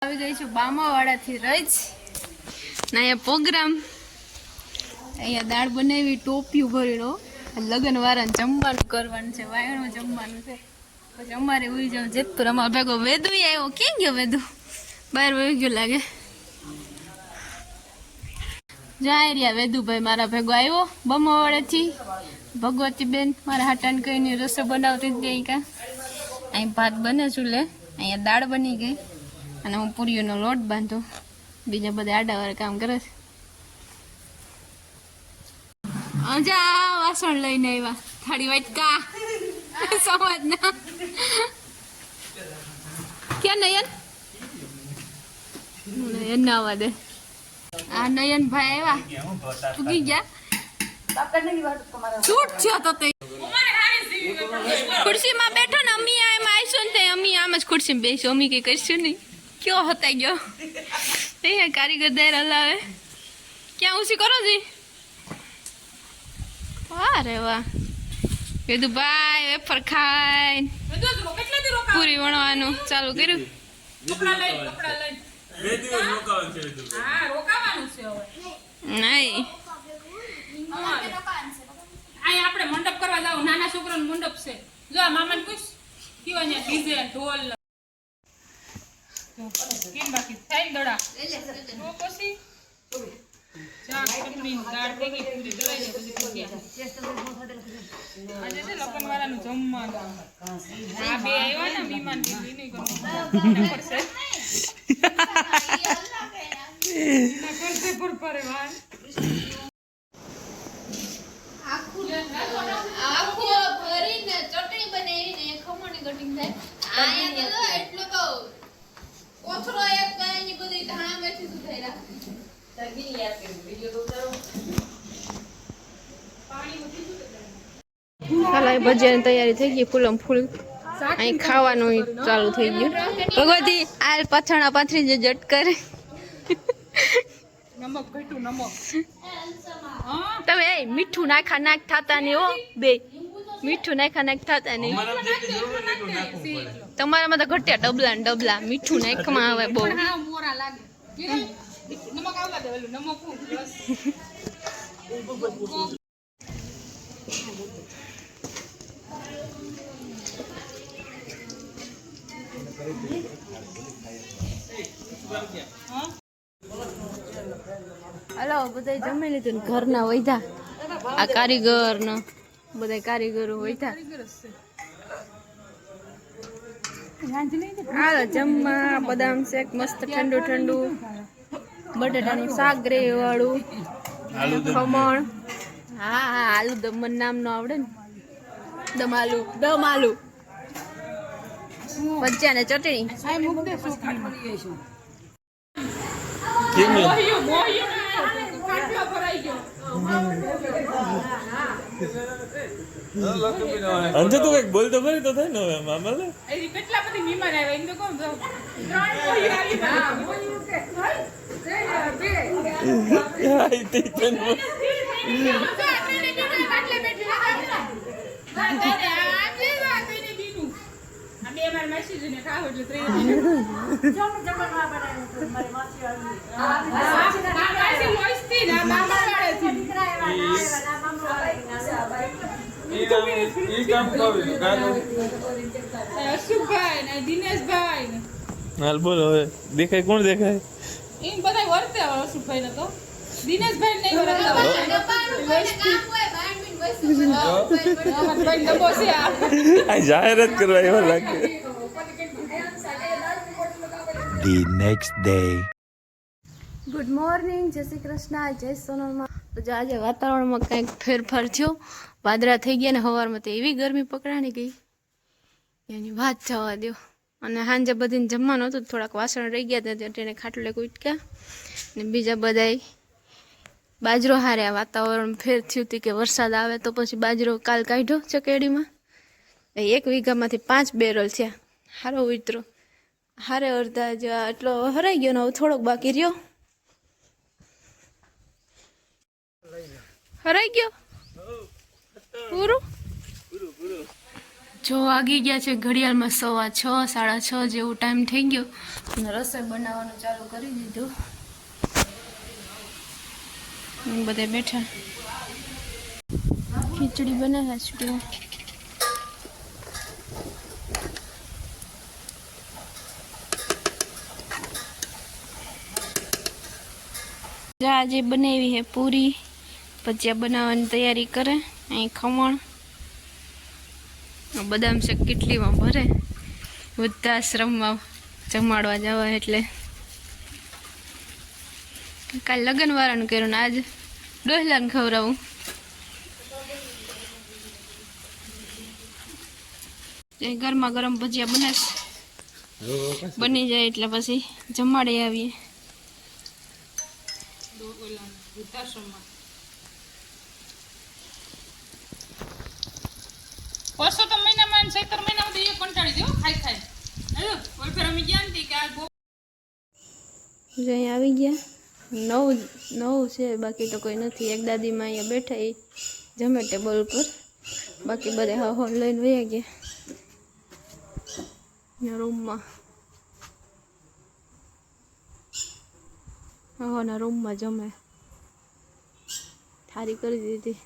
આવી ગઈ છું બામાવાડાથી રજ ના અહીંયા પ્રોગ્રામ અહીંયા દાળ બનાવી ટોપિયું ભરીનો લગ્ન વાળાને જમવાનું કરવાનું છે વાયણું જમવાનું છે પછી અમારે ઉઈ જાવ જેતપુર અમારો ભેગો વેદુ આવ્યો ક્યાં ગયો વેદુ બહાર વહી ગયો લાગે જાય રહ્યા વેદુભાઈ મારા ભેગો આવ્યો બામાવાડાથી ભગવતીબેન મારા હાટાને કહીને રસો બનાવતી જ ગઈ કા અહીં ભાત બને ચૂલે અહીંયા દાળ બની ગઈ અને હું પૂરીઓનો લોટ બાંધો બીજા બધા આડાવાળા કામ કરે છે અજા વાસણ લઈને આવ્યા થાળી વાટકા સમાજના ક્યાં નયન નયન ના આવવા દે આ નયન ભાઈ આવ્યા પૂગી ગયા છૂટ છે તો તે ખુરશીમાં બેઠો ને અમી એમ આવીશું ને અમી આમ જ ખુરશીમાં બેસીશું અમી કઈ કરશું નહીં क्यों होता गयो ये कारीगर देर हलावे क्या उसी करो जी अरे वाह वेदु भाई वेफर खाई पूरी वणવાનું ચાલુ કર્યું કપડા લઈ બે દિવસ રોકાવાનું છે વેદુ હા રોકાવાનું છે હવે નહીં આય આપણે મંડપ કરવા જાવ નાના છોકરાનો મંડપ છે જો આ મામાને પૂછ કેવા냐 ડીજે ઢોલ કેમ બાકી થાય દડા નો કોસી ચા કટરી દાળ ભેગી પૂરી દળાઈ દે બધી પૂરી આજે છે લગન વાળાનું જમવાનું આ બે આવ્યા ને મહેમાન દીદી નહીં કરતો પડશે ના કરશે પર પરે વાન આખું ભરીને ચટણી બનાવીને ખમણની કટિંગ થાય આયા તો એટલું તો ઓછરો એક કાઈની બધી ધાણા મેથી સુધાયરા તગી યાર કે વિડિયો તો ઉતારો પાણી ઉઠી જતું હાલા ભજીયાની તૈયારી થઈ ગઈ ફૂલમ ફૂલ અહીં ખાવાનું ચાલુ થઈ ગયું ભગવતી આલ પથાણા પાથરી જે જટ કરે નમક ઘટ્યું નમક તમે એ મીઠું નાખ થાતા ને હો બે મીઠું નાખ થાતા નહીં તમારામાં તો ઘટ્યા ડબલા ને ડબલા મીઠું નાખમાં આવે બહુ મોરા લાગે નમક આવવા દે ઓલું નમક પ્લસ હલો બધા જમી લીધું ને ઘરના વૈધા આ કારીગર ને બધા કારીગરો વૈધા હાલો જમવા બદામ શેક મસ્ત ઠંડુ ઠંડુ બટાટાનું શાક ગ્રેવી વાળું ખમણ હા હા આલુ દમ નામ નો આવડે ને દમ આલુ ભજીયા ને ચટણી અંજે તું કઈક બોલ તો ખરી તો થાય ને હવે મામા લે કેટલા બધી મહેમાન આવ્યા એમ તો કોણ ત્રણ હાલ બોલો હવે દેખાય કોણ દેખાય એમ બધા વર્તે અશુભાઈ ને તો દિનેશભાઈ નહીં વર્તે જાહેરાત કરવા એવા લાગે The next day. Good morning જય શ્રી કૃષ્ણ જય સોનલમાં તો આજે વાતાવરણમાં કંઈક ફેરફાર થયો વાદળા થઈ ગયા ને સવારમાં તો એવી ગરમી પકડાણી ગઈ એની વાત જવા દો અને સાંજે બધીને જમવાનું હતું થોડાક વાસણ રહી ગયા હતા તેને ખાટલે કૂટક્યા ને બીજા બધાય બાજરો હાર્યા વાતાવરણ ફેર થયું હતું કે વરસાદ આવે તો પછી બાજરો કાલ કાઢ્યો ચકેડીમાં 1 વીઘામાંથી 5 બેરલ થયા હારો વિતરો હારે અડધા જેવા એટલો હરાઈ ગયો ને હવે થોડોક બાકી રહ્યો હરાઈ ગયો પૂરું જો વાગી ગયા છે ઘડિયાળમાં 6:15 6:30 જેવો ટાઈમ થઈ ગયો અને રસોઈ બનાવવાનું ચાલુ કરી દીધું. બધે બેઠા ખીચડી બનાવ્યા છે. આજે બનાવી હે પૂરી, ભજીયા બનાવવાની તૈયારી કરે. અહીં ખમણ, બદામ શેક કેટલીમાં ભરે, વૃદ્ધાશ્રમમાં જમાડવા જવા એટલે. કાલ લગ્ન વાળાનું કર્યું ને આજ ડોહલાને ખવડાવું. ગરમા ગરમ ભજીયા બનાવીશ, બની જાય એટલે પછી જમાડી આવીએ. પરસો તો મહિનામાં ચૈતર મહિનામાં તો એ કંટાળી ગયો ખાઈ ખાઈ. હેલો કોઈ ફેર અમે ગયા નથી કે આ અહીં આવી ગયા. નવ છે, બાકી તો કોઈ નથી. એક દાદીમાં અહીંયા બેઠા, એ જમે ટેબલ ઉપર, બાકી બધે હા લઈને વયા ગયા રૂમમાં. હા રૂમમાં જમે, થારી કરી દીધી.